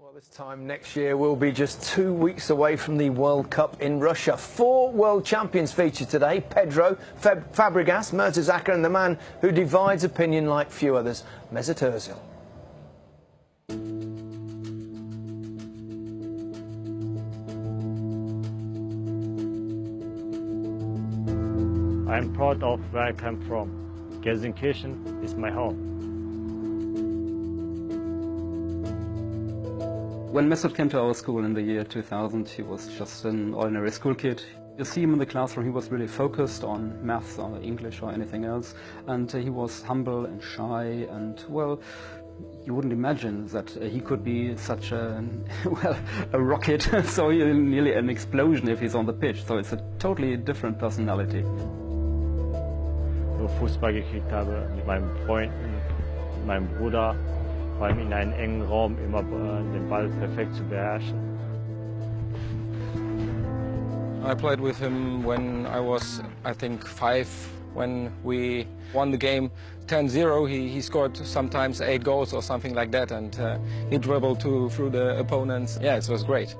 Well, this time next year we'll be just 2 weeks away from the World Cup in Russia. 4 world champions featured today: Pedro, Fabregas, Mertesacker, and the man who divides opinion like few others, Mesut Özil. I'm proud of where I come from. Gelsenkirchen is my home. When Mesut came to our school in the year 2000, he was just an ordinary school kid. You see him in the classroom, he was really focused on maths or English or anything else. And he was humble and shy and, well, you wouldn't imagine that he could be such a, well, a rocket, so nearly an explosion if he's on the pitch. So it's a totally different personality. Wo Fußball gekickt habe, mit meinen Freunden, mit meinem Bruder, vor allem in einem engen Raum immer den Ball perfekt zu beherrschen. I played with him when I was, I think, 5. When we won the game 10-0, he scored sometimes 8 goals or something like that, and he dribbled through the opponents. Yeah, it was great.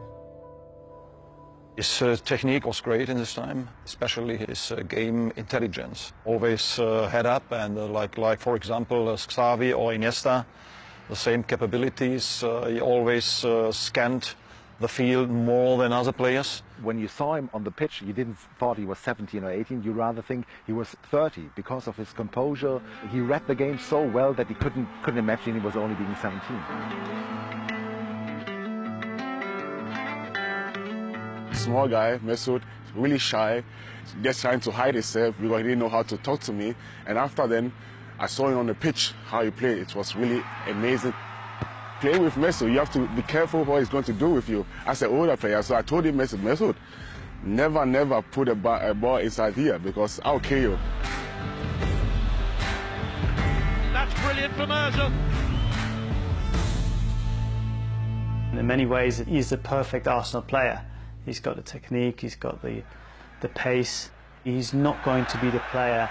His technique was great in this time, especially his game intelligence. Always head up and like for example Xavi or Iniesta, the same capabilities. He always scanned the field more than other players. When you saw him on the pitch, you didn't thought he was 17 or 18. You rather think he was 30 because of his composure. He read the game so well that he couldn't imagine he was only being 17. Small guy, Mesut, really shy, just trying to hide himself because he didn't know how to talk to me. And after then, I saw him on the pitch, how he played. It was really amazing. Playing with Mesut, you have to be careful what he's going to do with you. As an older player, so I told him, Mesut, never put a ball inside here because I'll kill you. That's brilliant from Özil. In many ways, he's the perfect Arsenal player. He's got the technique, he's got the pace. He's not going to be the player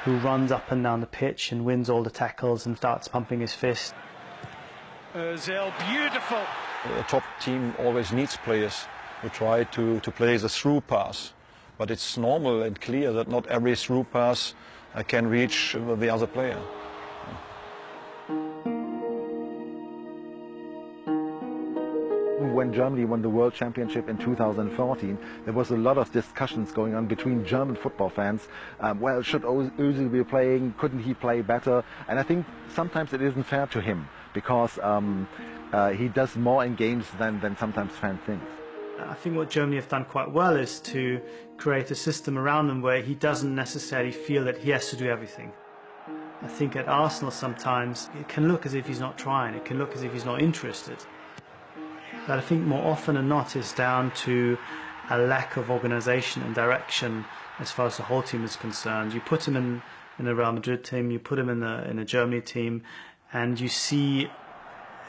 who runs up and down the pitch and wins all the tackles and starts pumping his fist. Özil, beautiful. A top team always needs players who try to play the through pass. But it's normal and clear that not every through pass can reach the other player. When Germany won the World Championship in 2014, there was a lot of discussions going on between German football fans. Well, should Özil be playing? Couldn't he play better? And I think sometimes it isn't fair to him because he does more in games than sometimes fans think. I think what Germany have done quite well is to create a system around him where he doesn't necessarily feel that he has to do everything. I think at Arsenal sometimes it can look as if he's not trying, it can look as if he's not interested. But I think more often than not it's down to a lack of organisation and direction as far as the whole team is concerned. You put him in a Real Madrid team, you put him in a Germany team, and you see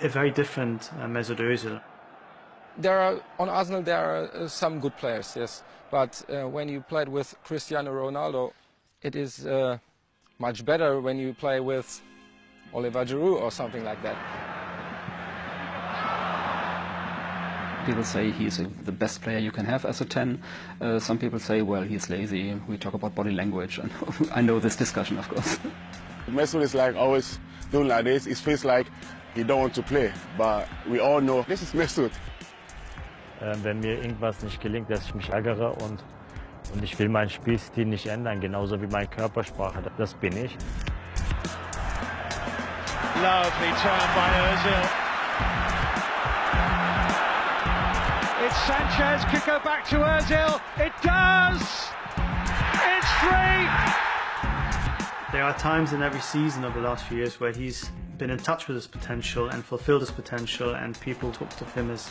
a very different Mesut Özil. On Arsenal there are some good players, yes. But when you played with Cristiano Ronaldo, it is much better when you play with Oliver Giroud or something like that. People say he's the best player you can have as a 10. Some people say, well, he's lazy. We talk about body language, and I know this discussion, of course. Mesut is like always doing like this. It feels like he don't want to play, but we all know this is Mesut. Wenn mir irgendwas nicht gelingt, dass ich mich ärgere und ich will meinen Spielstil nicht ändern, genauso wie meine Körpersprache. Das bin ich. Lovely turn by Özil. It's Sanchez, could go back to Özil. It does! It's 3! There are times in every season over the last few years where he's been in touch with his potential and fulfilled his potential, and people talked of him as,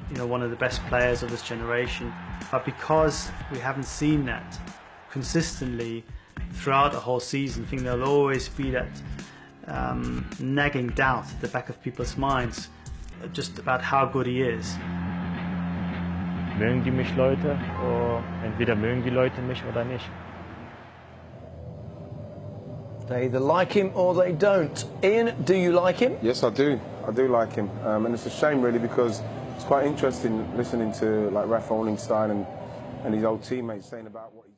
you know, one of the best players of this generation. But because we haven't seen that consistently throughout the whole season, I think there'll always be that nagging doubt at the back of people's minds just about how good he is. Mögen die mich Leute? Entweder mögen die Leute mich oder nicht. They either like him or they don't. Ian, do you like him? Yes, I do. I do like him, and it's a shame really because it's quite interesting listening to like Ralph Ornstein and his old teammates saying about what he's.